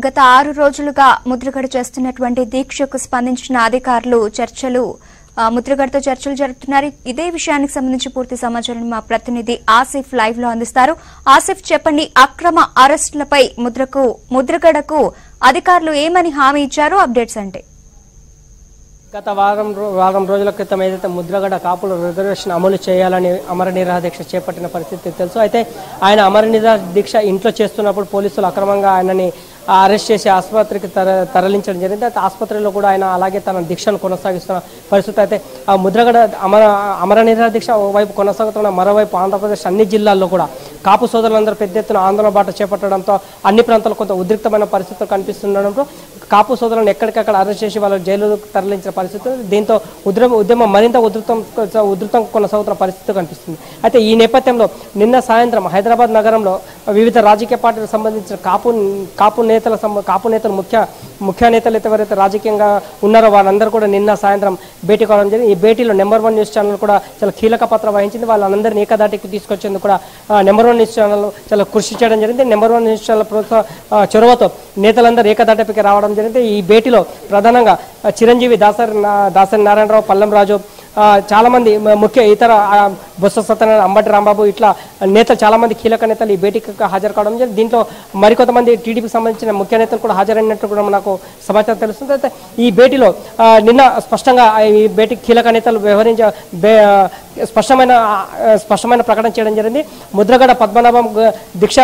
గత 6 రోజులుగా ముద్రగడ చేస్తున్నటువంటి దీక్షకు స్పందించిన అధికారులు ముద్రగడతో చర్చలు జరుపుతున్నారు. ఇదే విషయానికి సంబంధించి పూర్తి సమాచారం మా ప్రతినిధి ఆసిఫ్ లైవ్ లో అందిస్తారు. ఆసిఫ్, చెప్పండి, అక్రమ అరెస్టులపై ముద్రగడకు అధికారులు ఏమని హామీ ఇచ్చారో అప్డేట్స్ అంటే? గత వారం రోజుల క్రితం ఏదైతే ముద్రగడ కాపుల రిజర్వేషన్ అమలు చేయాలని అమర నిరాహార దీక్ష చేపట్టిన పరిస్థితి తెలుసు. అయితే ఆయన అమర నిరాహార దీక్ష ఇంట్లో చేస్తున్నప్పుడు పోలీసులు అక్రమంగా ఆయనని అరెస్ట్ చేసి ఆసుపత్రికి తరలించడం జరిగింది. అయితే ఆసుపత్రిలో కూడా ఆయన అలాగే తన దీక్షను కొనసాగిస్తున్న పరిస్థితి. అయితే ఆ ముద్రగడ అమర నిరాహార దీక్ష ఒకవైపు కొనసాగుతున్న, మరోవైపు ఆంధ్రప్రదేశ్ అన్ని జిల్లాల్లో కూడా కాపు సోదరులందరూ పెద్ద ఎత్తున ఆందోళన బాట చేపట్టడంతో అన్ని ప్రాంతాల్లో కొంత ఉద్రిక్తమైన పరిస్థితులు కనిపిస్తుండడంతో కాపు సోదరులను ఎక్కడికక్కడ అరెస్ట్ చేసి వాళ్ళు జైలుకు తరలించిన పరిస్థితి. దీంతో ఉద్యమం మరింత ఉధృతం కొనసాగుతున్న పరిస్థితి కనిపిస్తుంది. అయితే ఈ నేపథ్యంలో నిన్న సాయంత్రం హైదరాబాద్ నగరంలో వివిధ రాజకీయ పార్టీలకు సంబంధించిన కాపు నేతలు ముఖ్య నేతలు ఎవరైతే రాజకీయంగా ఉన్నారో వాళ్ళందరూ కూడా నిన్న సాయంత్రం భేటీ కావడం జరిగింది. ఈ భేటీలో నెంబర్ 1 న్యూస్ ఛానల్ కూడా చాలా కీలక పాత్ర వహించింది. వాళ్ళందరినీ ఏకదాటికి తీసుకొచ్చేందుకు కూడా నెంబర్ 1 న్యూస్ ఛానల్ చాలా కృషి చేయడం జరిగింది. నెంబర్ 1 న్యూస్ ఛానల్ చొరవతో నేతలందరూ ఏకదాటికి రావడం జరిగింది. ఈ భేటీలో ప్రధానంగా చిరంజీవి, దాసరి నారాయణరావు, పల్లం రాజు, చాలా మంది ఇతర బొత్స సత్యనారాయణ, అంబటి రాంబాబు ఇట్లా నేతలు చాలా మంది కీలక నేతలు ఈ భేటీకి హాజరు కావడం జరిగింది. దీంట్లో మరికొంతమంది టీడీపీకి సంబంధించిన ముఖ్య నేతలు కూడా హాజరైనట్టు కూడా మనకు సమాచారం తెలుస్తుంది. అయితే ఈ భేటీలో నిన్న స్పష్టంగా ఈ భేటీకి కీలక నేతలు స్పష్టమైన ప్రకటన చేయడం జరిగింది. ముద్రగడ పద్మనాభం దీక్ష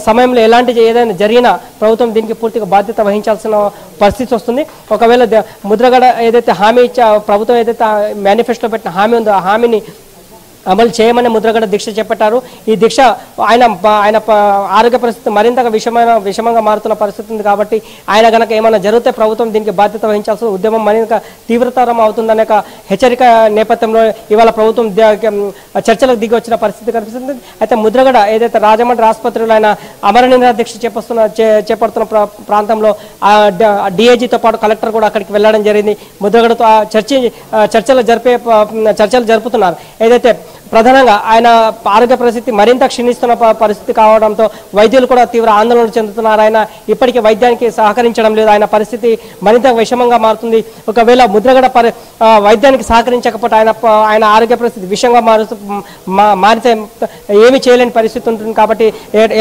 సమయంలో ఏదైనా జరిగినా ప్రభుత్వం దీనికి పూర్తిగా బాధ్యత వహించాల్సిన పరిస్థితి వస్తుంది. ఒకవేళ ముద్రగడ ఏదైతే హామీ ప్రభుత్వం ఏదైతే మేనిఫెస్టోలో పెట్టిన హామీ ఉందో ఆ హామీని అమలు చేయమని ముద్రగడ దీక్ష చేపట్టారు. ఈ దీక్ష ఆయన ఆరోగ్య పరిస్థితి మరింతగా విషమంగా మారుతున్న పరిస్థితి ఉంది. కాబట్టి ఆయన కనుక ఏమైనా జరిగితే ప్రభుత్వం దీనికి బాధ్యత వహించాల్సిన, ఉద్యమం మరింత తీవ్రతరం అవుతుందనే హెచ్చరిక నేపథ్యంలో ఇవాళ ప్రభుత్వం చర్చలకు దిగి వచ్చిన పరిస్థితి కనిపిస్తుంది. అయితే ముద్రగడ ఏదైతే రాజమండ్రి ఆసుపత్రిలో ఆయన అమర నిరాహార దీక్ష చేపడుతున్న ప్రాంతంలో డిఐజీతో పాటు కలెక్టర్ కూడా అక్కడికి వెళ్ళడం జరిగింది. ముద్రగడతో చర్చలు జరుపుతున్నారు. ఏదైతే ప్రధానంగా ఆయన ఆరోగ్య పరిస్థితి మరింత క్షీణిస్తున్న పరిస్థితి కావడంతో వైద్యులు కూడా తీవ్ర ఆందోళన చెందుతున్నారు. ఆయన ఇప్పటికీ వైద్యానికి సహకరించడం లేదు. ఆయన పరిస్థితి మరింత విషమంగా మారుతుంది. ఒకవేళ ముద్రగడ వైద్యానికి సహకరించకపోతే ఆయన ఆరోగ్య పరిస్థితి విషంగా మారితే ఏమీ చేయలేని పరిస్థితి ఉంటుంది. కాబట్టి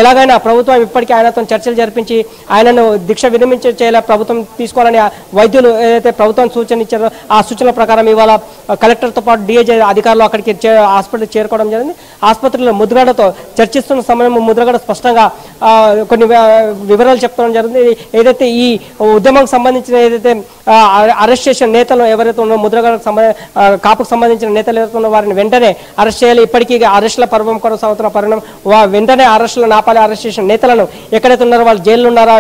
ఎలాగైనా ప్రభుత్వం ఇప్పటికీ ఆయనతో చర్చలు జరిపించి ఆయనను దీక్ష విరమించేలా ప్రభుత్వం తీసుకోవాలని వైద్యులు ఏదైతే ప్రభుత్వం సూచన ఇచ్చారో ఆ సూచనల ప్రకారం ఇవాళ కలెక్టర్తో పాటు డిఐజీ అధికారులు అక్కడికి హాస్పిటల్ చేరుకోవడం జరిగింది. ఆసుపత్రిలో ముద్రగడతో చర్చిస్తున్న సమయంలో ముద్రగడ స్పష్టంగా కొన్ని వివరాలు చెప్తడం జరిగింది. ఏదైతే ఈ ఉద్యమానికి సంబంధించిన ఏదైతే అరెస్ట్ చేసిన నేతలు ఎవరైతే ఉన్నారో ముద్రగడకు కాపుకు సంబంధించిన నేతలు ఎవరైతే ఉన్నారో వారిని వెంటనే అరెస్ట్ చేయాలి. ఇప్పటికీ అరెస్టుల పర్వం కొనసాగుతున్న పరిణామం వెంటనే అరెస్టులను ఆపాలి. అరెస్ట్ చేసిన నేతలను ఎక్కడైతే ఉన్నారో వాళ్ళు జైల్లో ఉన్నారా,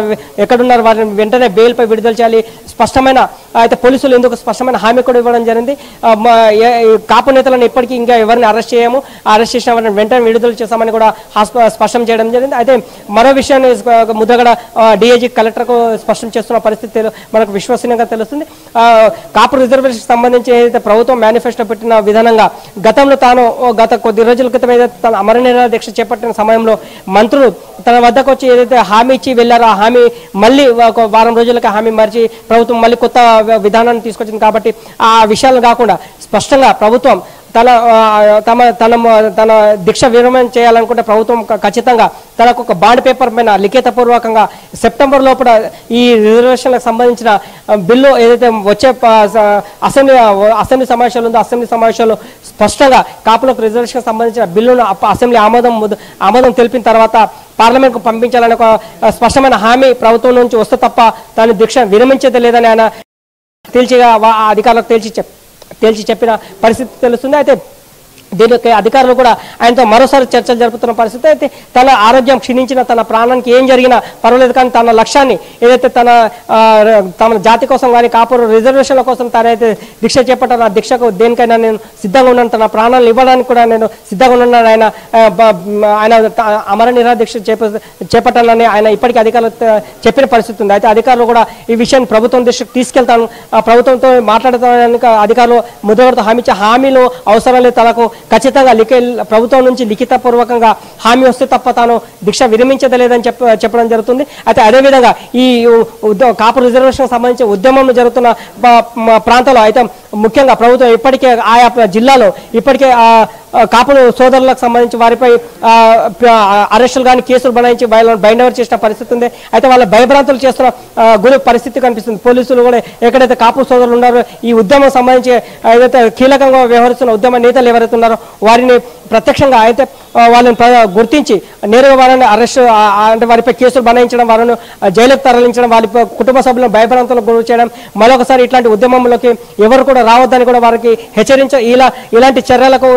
ఎక్కడున్నారో వారిని వెంటనే బెయిల్పై విడుదల చేయాలి. స్పష్టమైన అయితే పోలీసులు ఎందుకు స్పష్టమైన హామీ కూడా ఇవ్వడం జరిగింది. కాపు నేతలను ఇప్పటికీ ఇంకా ఎవరిని అరెస్ట్ చేయము, అరెస్ట్ చేసిన వారిని వెంటనే విడుదల చేస్తామని కూడా స్పష్టం చేయడం జరిగింది. అయితే మరో విషయాన్ని ముద్రగడ డిఐజీ కలెక్టర్కు స్పష్టం చేస్తున్న పరిస్థితి మనకు విశ్వసనీయంగా తెలుస్తుంది. కాపు రిజర్వేషన్ సంబంధించి ఏదైతే ప్రభుత్వం మేనిఫెస్టో పెట్టిన విధానంగా గత కొద్ది రోజుల క్రితం ఏదైతే తన అమర నిరాహార దీక్ష చేపట్టిన సమయంలో మంత్రులు తన వద్దకు వచ్చి ఏదైతే హామీ ఇచ్చి వెళ్ళారో ఆ హామీ మళ్ళీ ఒక వారం రోజులకి హామీ మార్చి ప్రభుత్వం మళ్ళీ కొత్త విధానాన్ని తీసుకొచ్చింది. కాబట్టి ఆ విషయాలు కాకుండా స్పష్టంగా ప్రభుత్వం తన దీక్ష విరమణ చేయాలనుకుంటే ప్రభుత్వం ఖచ్చితంగా తనకు ఒక బాండ్ పేపర్ పైన లిఖితపూర్వకంగా సెప్టెంబర్ లోపల ఈ రిజర్వేషన్లకు సంబంధించిన బిల్లు ఏదైతే వచ్చే అసెంబ్లీ సమావేశాలు ఉందో అసెంబ్లీ సమావేశాల్లో స్పష్టంగా కాపులకు రిజర్వేషన్ సంబంధించిన బిల్లును అసెంబ్లీ ఆమోదం తెలిపిన తర్వాత పార్లమెంట్కు పంపించాలని ఒక స్పష్టమైన హామీ ప్రభుత్వం నుంచి వస్తే తప్ప తాను దీక్ష విరమించేది లేదని ఆయన అధికారులకు తేల్చి చెప్పిన పరిస్థితి తెలుస్తుంది. అయితే దీనికి అధికారులు కూడా ఆయనతో మరోసారి చర్చలు జరుపుతున్న పరిస్థితి. అయితే తన ఆరోగ్యం క్షీణించిన, తన ప్రాణానికి ఏం జరిగినా పర్వాలేదు కానీ తన లక్ష్యాన్ని ఏదైతే తన జాతి కోసం కానీ కాపు రిజర్వేషన్ల కోసం తనైతే దీక్ష చేపట్టారు ఆ దీక్షకు దేనికైనా నేను సిద్ధంగా ఉన్నాను, తన ప్రాణాలను ఇవ్వడానికి కూడా నేను సిద్ధంగా ఉన్నాను. ఆయన అమర నిరాహార దీక్ష చేపట్టాలని ఆయన ఇప్పటికీ అధికారులు చెప్పిన పరిస్థితి ఉంది. అయితే అధికారులు కూడా ఈ విషయాన్ని ప్రభుత్వం దృష్టికి తీసుకెళ్తాను, ప్రభుత్వంతో మాట్లాడతానికి అధికారులు ముద్రగడతో హామీ ఇచ్చే హామీలు అవసరం లేదు, తనకు ఖచ్చితంగా ప్రభుత్వం నుంచి లిఖితపూర్వకంగా హామీ వస్తే తప్ప తాను దీక్ష విరమించదలేదని చెప్పడం జరుగుతుంది. అయితే అదేవిధంగా ఈ కాపు రిజర్వేషన్ సంబంధించి ఉద్యమం జరుగుతున్న ప్రాంతాల్లో అయితే ముఖ్యంగా ప్రభుత్వం ఇప్పటికే ఆయా జిల్లాలో ఇప్పటికే కాపులు సోదరులకు సంబంధించి వారిపై అరెస్టులు కానీ కేసులు బనాయించి బైండ్ ఓవర్ చేసిన పరిస్థితి ఉంది. అయితే వాళ్ళ భయభ్రాంతులు చేస్తున్న గురి పరిస్థితి కనిపిస్తుంది. పోలీసులు కూడా ఎక్కడైతే కాపు సోదరులు ఉన్నారో ఈ ఉద్యమం సంబంధించి ఏదైతే కీలకంగా వ్యవహరిస్తున్న ఉద్యమ నేతలు ఎవరైతే ఉన్నారో వారిని ప్రత్యక్షంగా అయితే వాళ్ళని గుర్తించి నేరుగా వారిని అరెస్ట్ అంటే వారిపై కేసులు బనాయించడం, వారిని జైలుకు తరలించడం, వారి కుటుంబ సభ్యులను భయభ్రాంతులకు గురి చేయడం, మరొకసారి ఇట్లాంటి ఉద్యమంలోకి ఎవరు కూడా రావద్దని కూడా వారికి ఇలాంటి చర్యలకు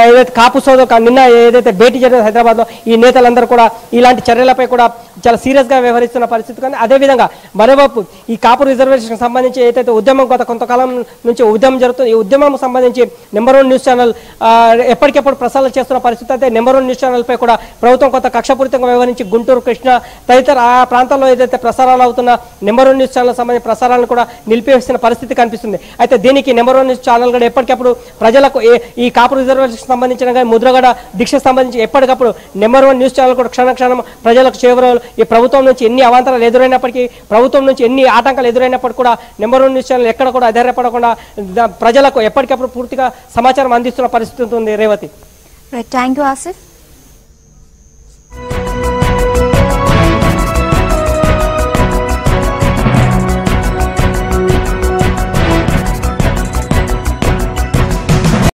ఏదైతే కాపు సోదరు నిన్న ఏదైతే భేటీ జరిగిందో హైదరాబాద్ లో ఈ నేతలందరూ కూడా ఇలాంటి చర్యలపై కూడా చాలా సీరియస్ గా వ్యవహరిస్తున్న పరిస్థితి. కానీ అదేవిధంగా మరోవైపు ఈ కాపు రిజర్వేషన్ సంబంధించి ఏదైతే ఉద్యమం కొంతకాలం నుంచి ఉద్యమం జరుగుతుంది, ఈ ఉద్యమం సంబంధించి నెంబర్ 1 న్యూస్ ఛానల్ ఎప్పటికెప్పుడు ప్రసారం చేస్తున్న పరిస్థితి. అయితే నెంబర్ 1 న్యూస్ ఛానల్ పై కూడా ప్రభుత్వం కొంత కక్షపూరితంగా వ్యవహరించి గుంటూరు, కృష్ణ తదితర ఆ ప్రాంతాల్లో ఏదైతే ప్రసారాలు అవుతున్న నెంబర్ 1 న్యూస్ ఛానల్ సంబంధించిన ప్రసారాలను కూడా నిలిపివేసిన పరిస్థితి కనిపిస్తుంది. అయితే దీనికి నెంబర్ 1 న్యూస్ ఛానల్ కూడా ఎప్పటికప్పుడు ప్రజలకు ఈ కాపు రిజర్వేషన్ సంబంధించిన కానీ ముద్రగడ దీక్షకు సంబంధించి ఎప్పటికప్పుడు నెంబర్ 1 న్యూస్ ఛానల్ కూడా క్షణక్షణం ప్రజలకు చేరువలో ఈ ప్రభుత్వం నుంచి ఎన్ని అవాంతరాలు ఎదురైనప్పటికీ, ప్రభుత్వం నుంచి ఎన్ని ఆటంకాలు ఎదురైనప్పటికీ కూడా నెంబర్ 1 న్యూస్ ఛానల్ ఎక్కడ కూడా అధైర్యపడకుండా ప్రజలకు ఎప్పటికప్పుడు పూర్తిగా సమాచారం అందిస్తున్న పరిస్థితి ఉంది. Revathi, thank you Asif.